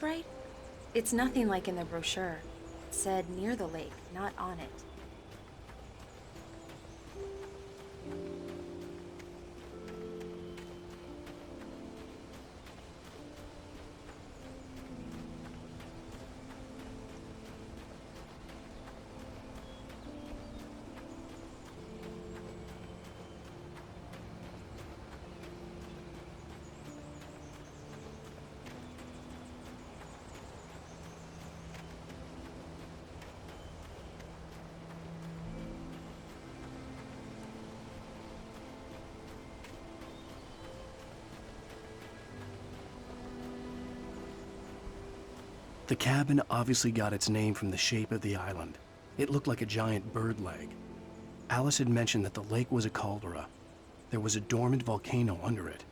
Right? It's nothing like in the brochure. It said near the lake, not on it. The cabin obviously got its name from the shape of the island. It looked like a giant bird leg. Alice had mentioned that the lake was a caldera. There was a dormant volcano under it.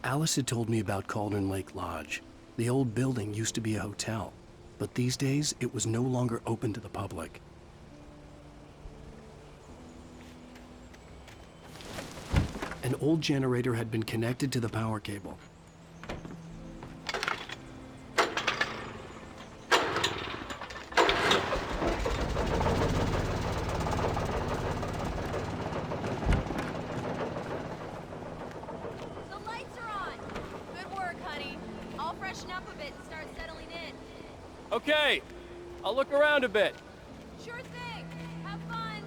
Alice had told me about Cauldron Lake Lodge. The old building used to be a hotel, but these days it was no longer open to the public. An old generator had been connected to the power cable. Okay, I'll look around a bit. Sure thing. Have fun.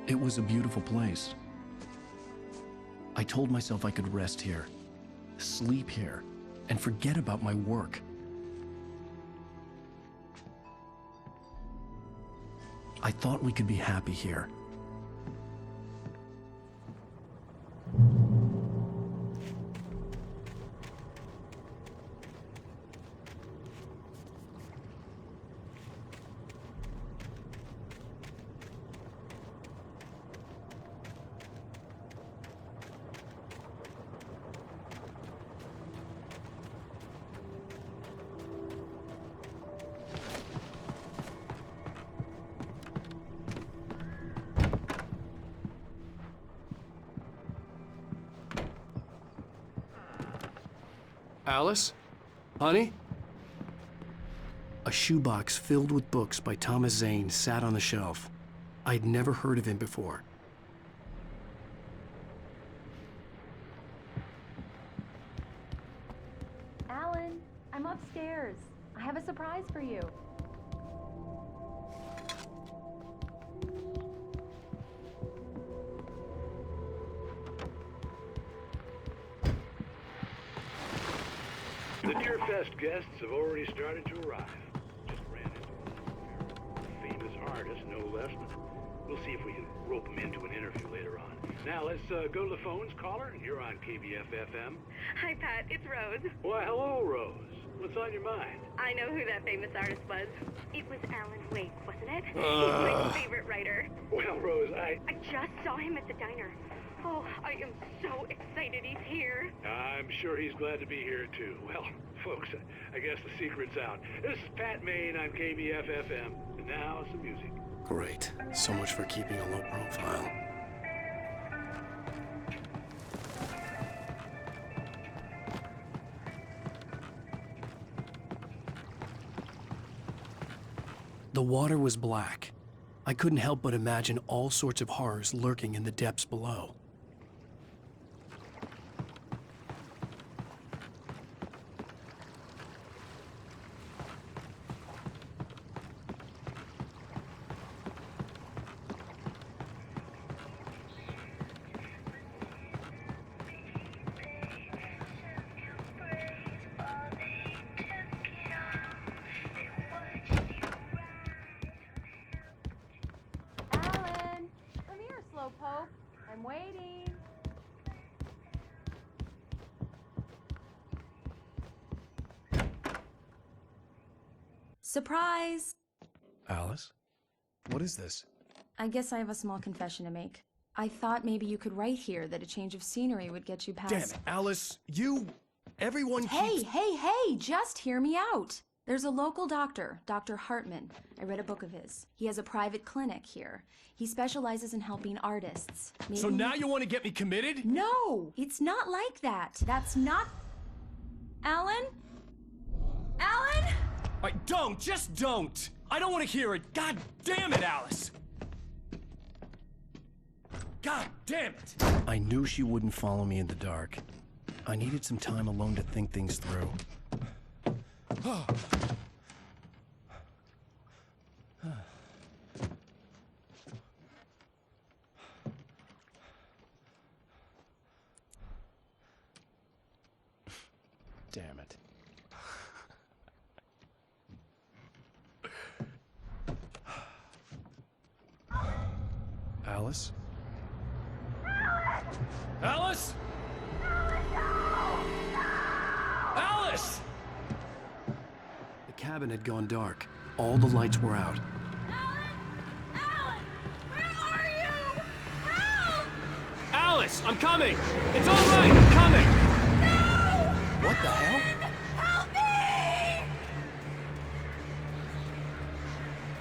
It was a beautiful place. I told myself I could rest here, sleep here, and forget about my work. I thought we could be happy here. Alice? Honey? A shoebox filled with books by Thomas Zane sat on the shelf. I'd never heard of him before. Alan, I'm upstairs. I have a surprise for you. The Deer Fest guests have already started to arrive. Just ran into a famous artist, no less. We'll see if we can rope him into an interview later on. Now let's go to the phones. Caller, you're on KBF-FM. Hi, Pat. It's Rose. Why, hello, Rose. What's on your mind? I know who that famous artist was. It was Alan Wake, wasn't it? He's my favorite writer. Well, Rose, I just saw him at the diner. Oh, I am so excited he's here. I'm sure he's glad to be here, too. Well, folks, I guess the secret's out. This is Pat Maine on KBF-FM. And now, some music. Great. So much for keeping a low profile. The water was black. I couldn't help but imagine all sorts of horrors lurking in the depths below. Alan! Come here, Slowpoke. I'm waiting. Surprise! Alice? What is this? I guess I have a small confession to make. I thought maybe you could write here that a change of scenery would get you past... Damn it, Alice! Everyone keeps... Hey, just hear me out. There's a local doctor, Dr. Hartman. I read a book of his. He has a private clinic here. He specializes in helping artists. Maybe... So now you want to get me committed? No, it's not like that. That's not... Alan? Alan? Just don't! I don't want to hear it! God damn it, Alice! God damn it! I knew she wouldn't follow me in the dark. I needed some time alone to think things through. Damn it. Alice? Alice? Alice! The cabin had gone dark. All the lights were out. Alan! Where are you? Help! Alice, I'm coming! It's all right, I'm coming! What the hell? Help me!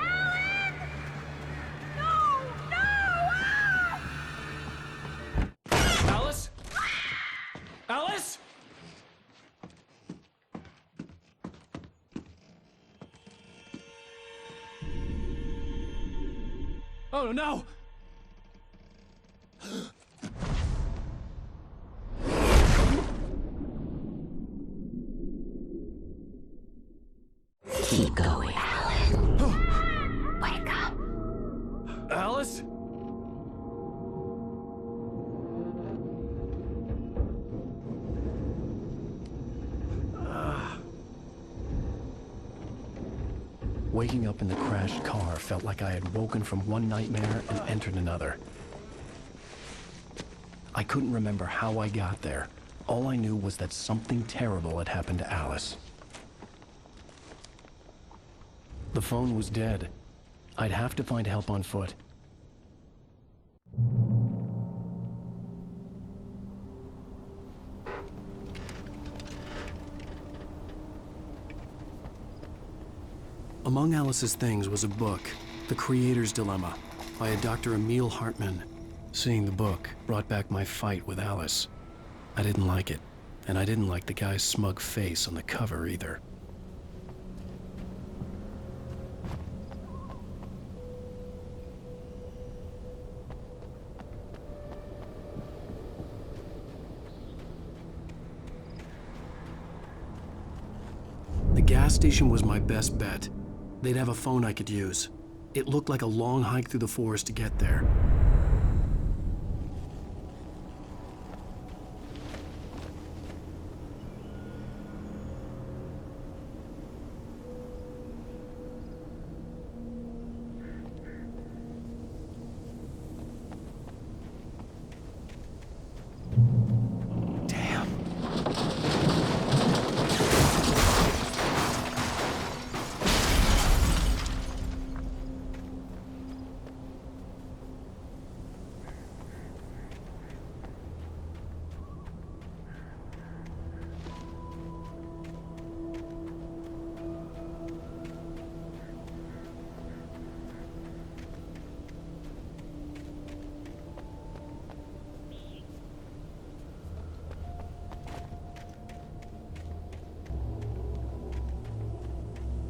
Alan! No! Alice? Alice? Oh no! Keep going, Alan. Wake up. Alice? Waking up in the crashed car felt like I had woken from one nightmare and entered another. I couldn't remember how I got there. All I knew was that something terrible had happened to Alice. The phone was dead. I'd have to find help on foot. Among Alice's things was a book, The Creator's Dilemma, by a Dr. Emil Hartman. Seeing the book brought back my fight with Alice. I didn't like it, and I didn't like the guy's smug face on the cover either. The gas station was my best bet. They'd have a phone I could use. It looked like a long hike through the forest to get there.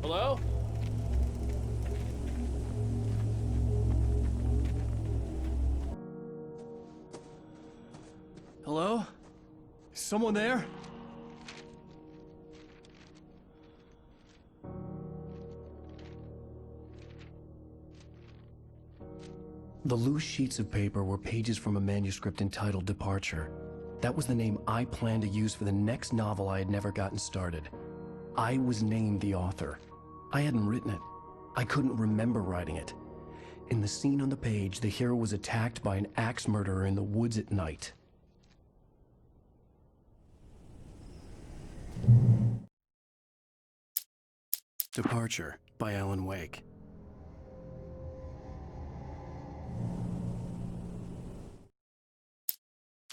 Hello? Hello? Is someone there? The loose sheets of paper were pages from a manuscript entitled Departure. That was the name I planned to use for the next novel I had never gotten started. I was named the author. I hadn't written it. I couldn't remember writing it. In the scene on the page, the hero was attacked by an axe murderer in the woods at night. Departure by Alan Wake.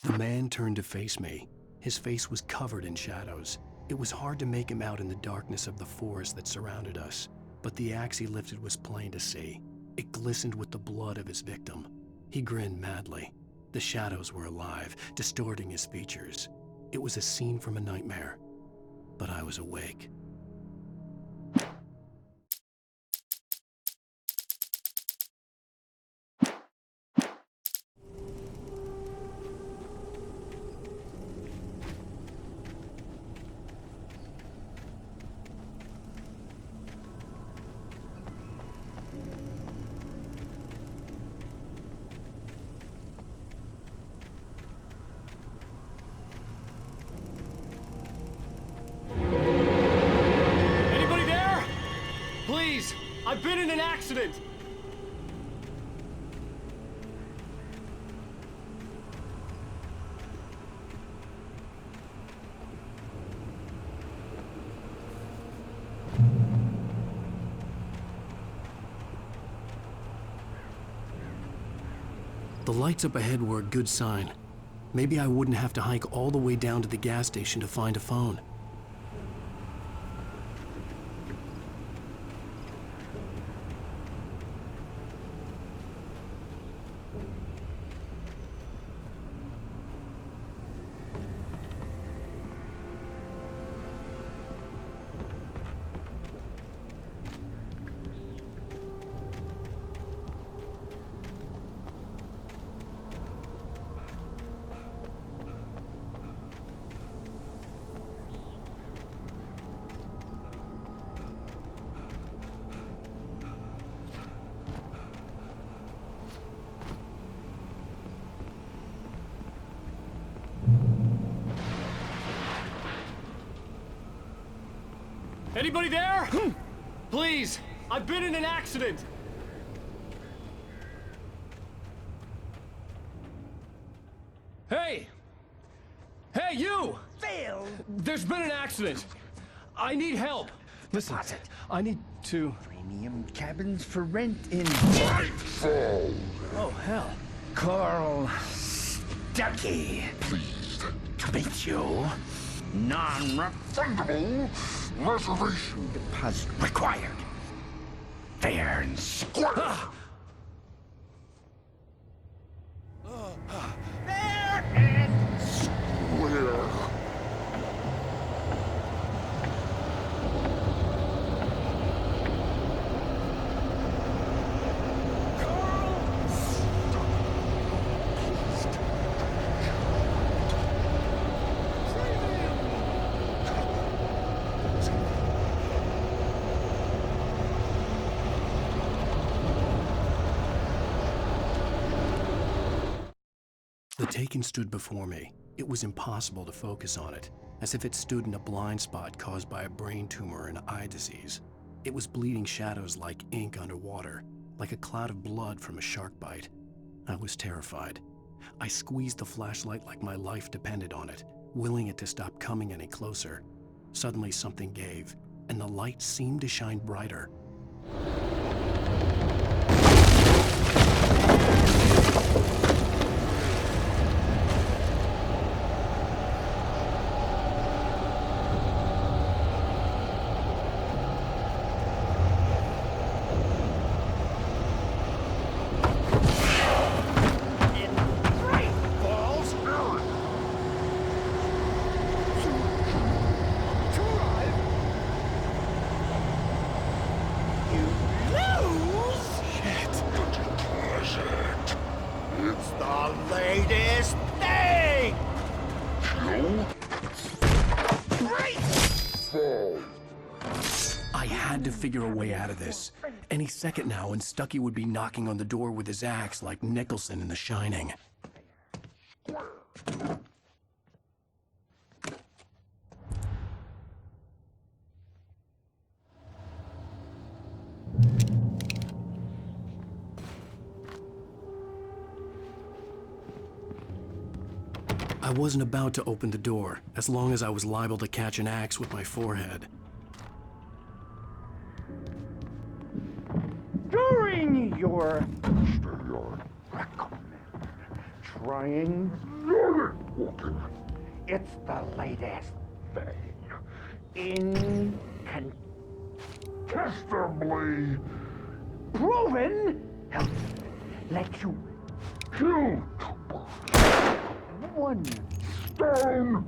The man turned to face me. His face was covered in shadows. It was hard to make him out in the darkness of the forest that surrounded us, but the axe he lifted was plain to see. It glistened with the blood of his victim. He grinned madly. The shadows were alive, distorting his features. It was a scene from a nightmare, but I was awake. Anybody there? Please, I've been in an accident. The lights up ahead were a good sign. Maybe I wouldn't have to hike all the way down to the gas station to find a phone. Anybody there? Please, I've been in an accident. Hey! Hey, you! Phil! There's been an accident. I need help. Listen, What's it? I need to... Premium cabins for rent in Oh, hell. Carl Stuckey. Pleased To meet you. Non-refundable reservation. deposit required. Fair and square. Fair and Where? The Taken stood before me. It was impossible to focus on it, as if it stood in a blind spot caused by a brain tumor and eye disease. It was bleeding shadows like ink underwater, like a cloud of blood from a shark bite. I was terrified. I squeezed the flashlight like my life depended on it, willing it to stop coming any closer. Suddenly something gave, and the light seemed to shine brighter. I had to figure a way out of this. Any second now, and Stucky would be knocking on the door with his axe like Nicholson in The Shining. I wasn't about to open the door, as long as I was liable to catch an axe with my forehead. During your trying, it's the latest thing. Incontestably proven helps let you kill one stone.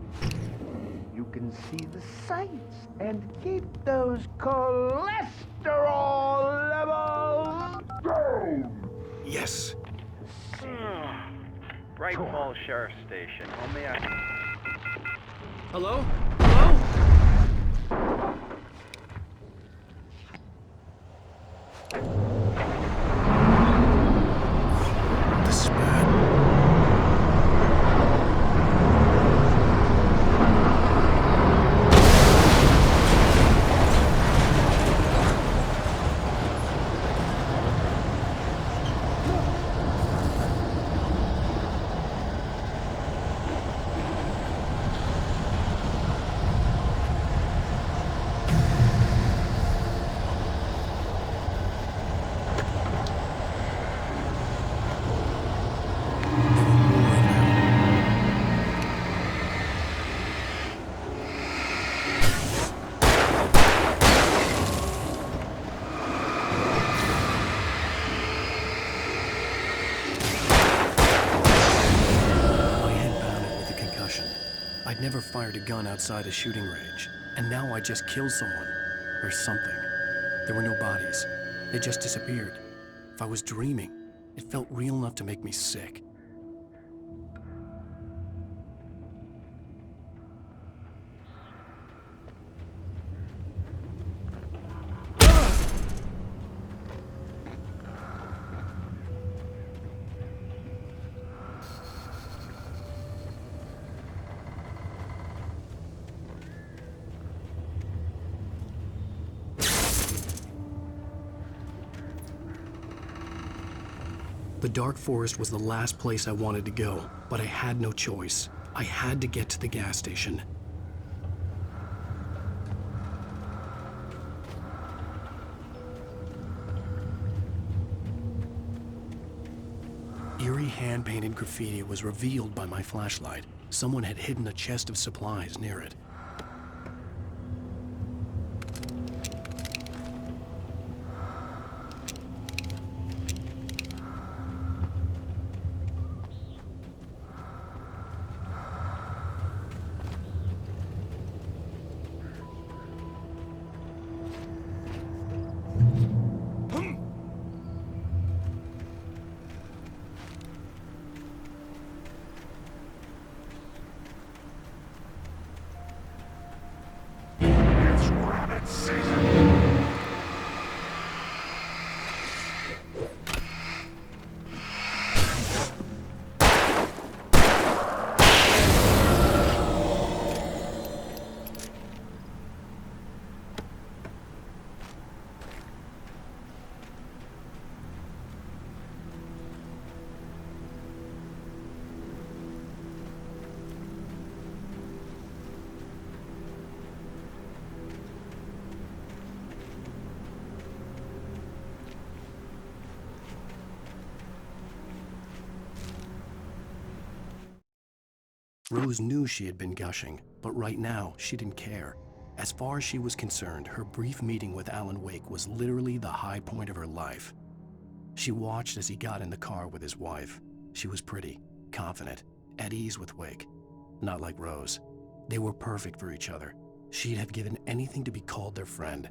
You can see the sights and keep those cholesterol levels down. Yes. Bright Falls Sheriff Station. Only I... Hello? Hello? The spat. I'd never fired a gun outside a shooting range, and now I just killed someone. Or something. There were no bodies. They just disappeared. If I was dreaming, it felt real enough to make me sick. The dark forest was the last place I wanted to go, but I had no choice. I had to get to the gas station. Eerie hand-painted graffiti was revealed by my flashlight. Someone had hidden a chest of supplies near it. Rose knew she had been gushing, but right now, she didn't care. As far as she was concerned, her brief meeting with Alan Wake was literally the high point of her life. She watched as he got in the car with his wife. She was pretty, confident, at ease with Wake. Not like Rose. They were perfect for each other. She'd have given anything to be called their friend.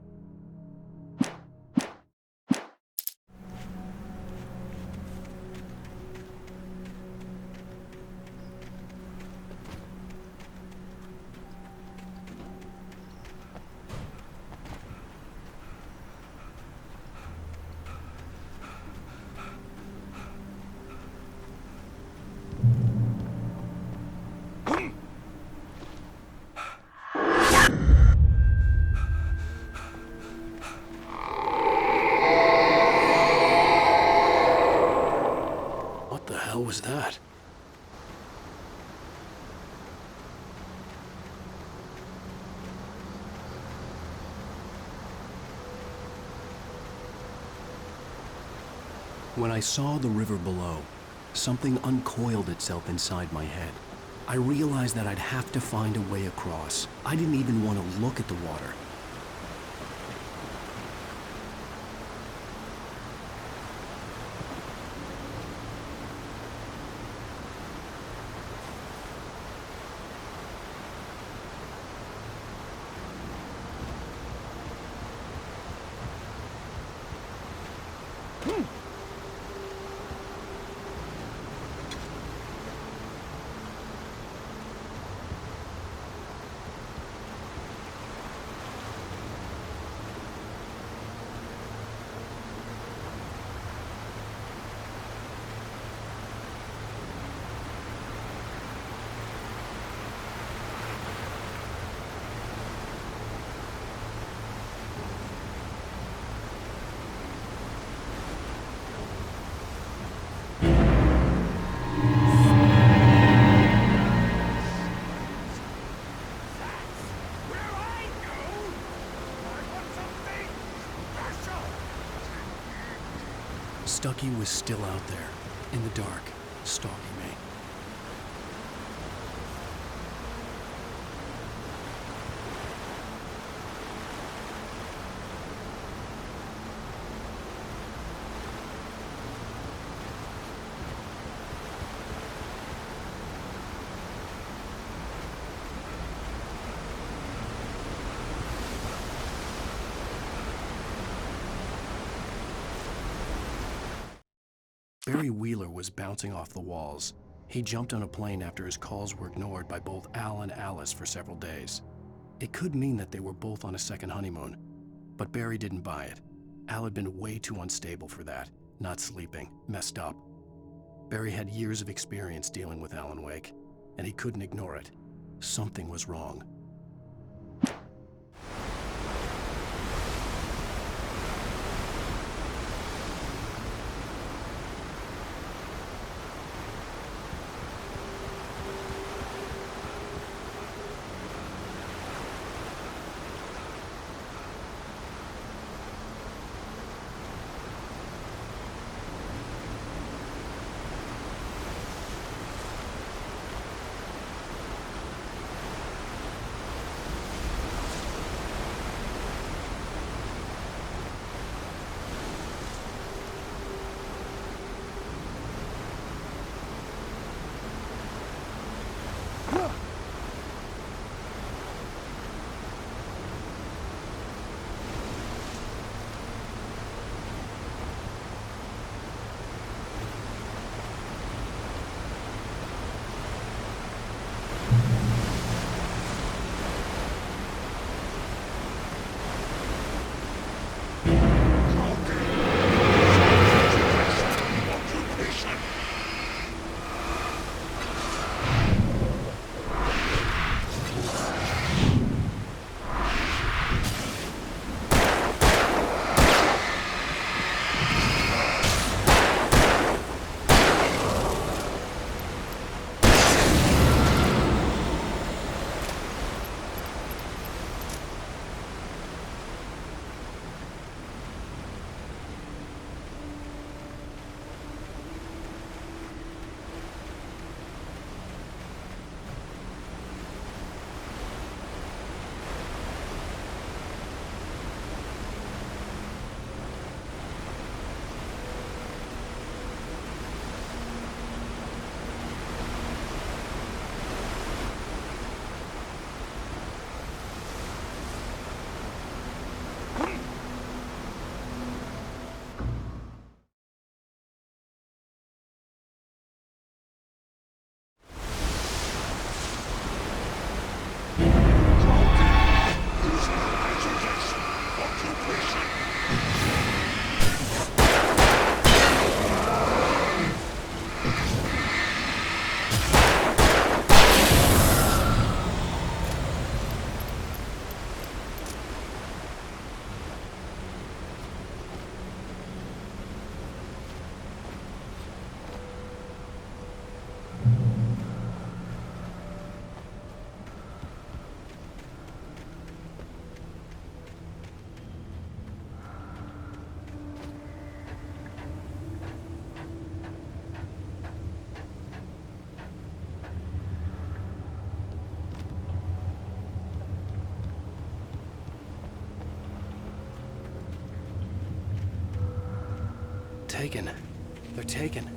When I saw the river below, something uncoiled itself inside my head. I realized that I'd have to find a way across. I didn't even want to look at the water. Stucky was still out there, in the dark, stalking me. Barry Wheeler was bouncing off the walls. He jumped on a plane after his calls were ignored by both Al and Alice for several days. It could mean that they were both on a second honeymoon, but Barry didn't buy it. Al had been way too unstable for that, not sleeping, messed up. Barry had years of experience dealing with Alan Wake, and he couldn't ignore it. Something was wrong. taken. They're taken.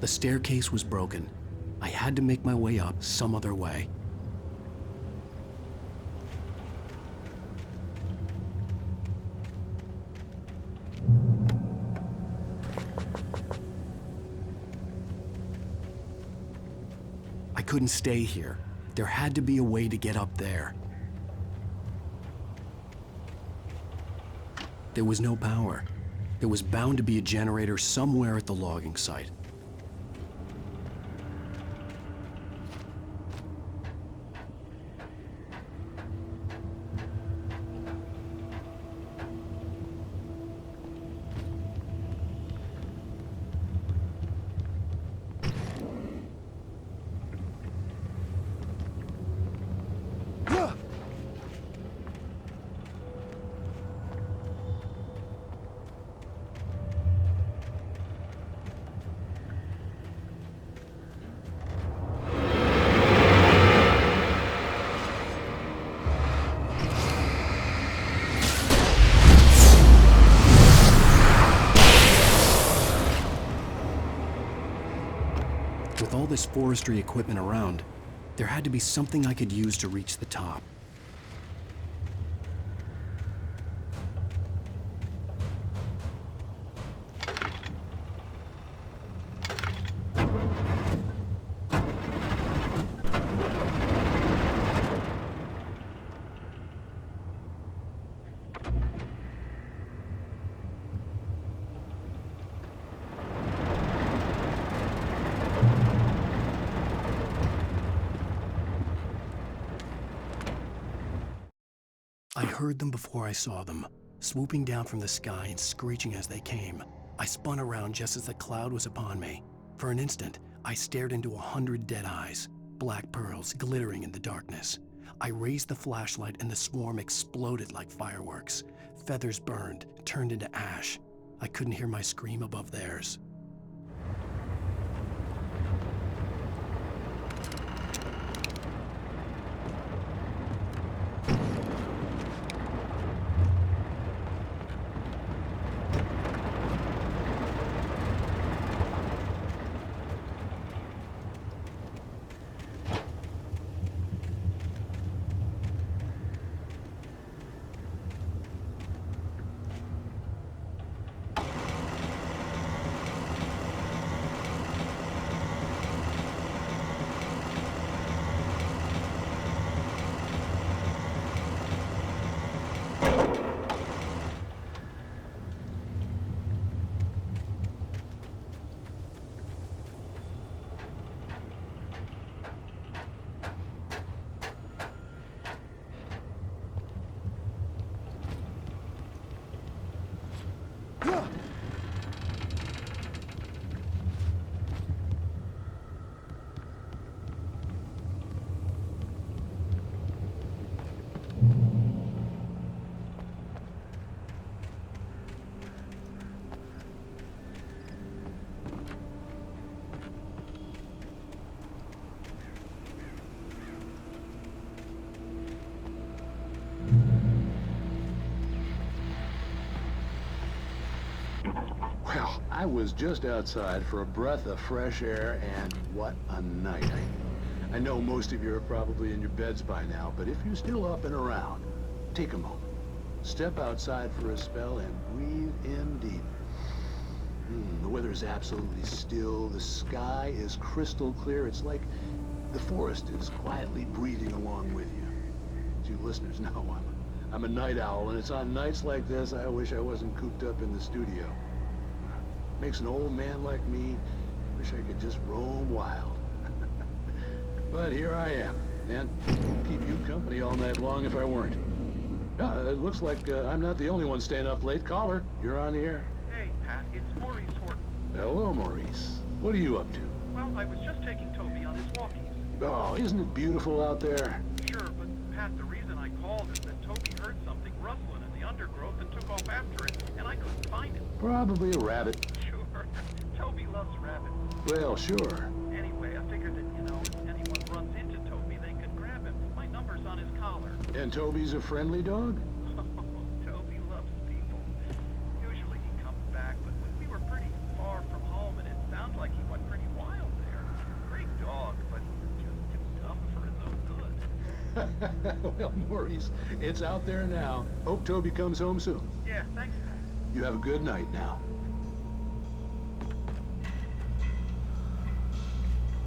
The staircase was broken. I had to make my way up some other way. I couldn't stay here. There had to be a way to get up there. There was no power. There was bound to be a generator somewhere at the logging site. With all this forestry equipment around, there had to be something I could use to reach the top. I heard them before I saw them, swooping down from the sky and screeching as they came. I spun around just as the cloud was upon me. For an instant, I stared into 100 dead eyes, black pearls glittering in the darkness. I raised the flashlight and the swarm exploded like fireworks. Feathers burned, turned into ash. I couldn't hear my scream above theirs. Well, I was just outside for a breath of fresh air, and what a night. I know most of you are probably in your beds by now, but if you're still up and around, take a moment. Step outside for a spell and breathe in deep. The weather is absolutely still. The sky is crystal clear. It's like the forest is quietly breathing along with you. As you listeners know, I'm a night owl, and it's on nights like this I wish I wasn't cooped up in the studio. Makes an old man like me wish I could just roam wild. But here I am, and I'd keep you company all night long if I weren't. It looks like I'm not the only one staying up late. Caller, you're on the air. Hey, Pat, it's Maurice Horton. Hello, Maurice. What are you up to? Well, I was just taking Toby on his walkies. Oh, isn't it beautiful out there? Sure, but Pat, the reason I called is that Toby heard something rustling in the undergrowth and took off after it, and I couldn't find it. Probably a rabbit. Sure. Toby loves rabbits. Well, sure. Anyway, I figured that, if anyone runs into Toby, they could grab him. My number's on his collar. And Toby's a friendly dog? Toby loves people. Usually he comes back, but we were pretty far from home, and it sounds like he went pretty wild there. Great dog, but just too dumb for his own good. Well, Maurice, it's out there now. Hope Toby comes home soon. Yeah, thanks, Pat. You have a good night now.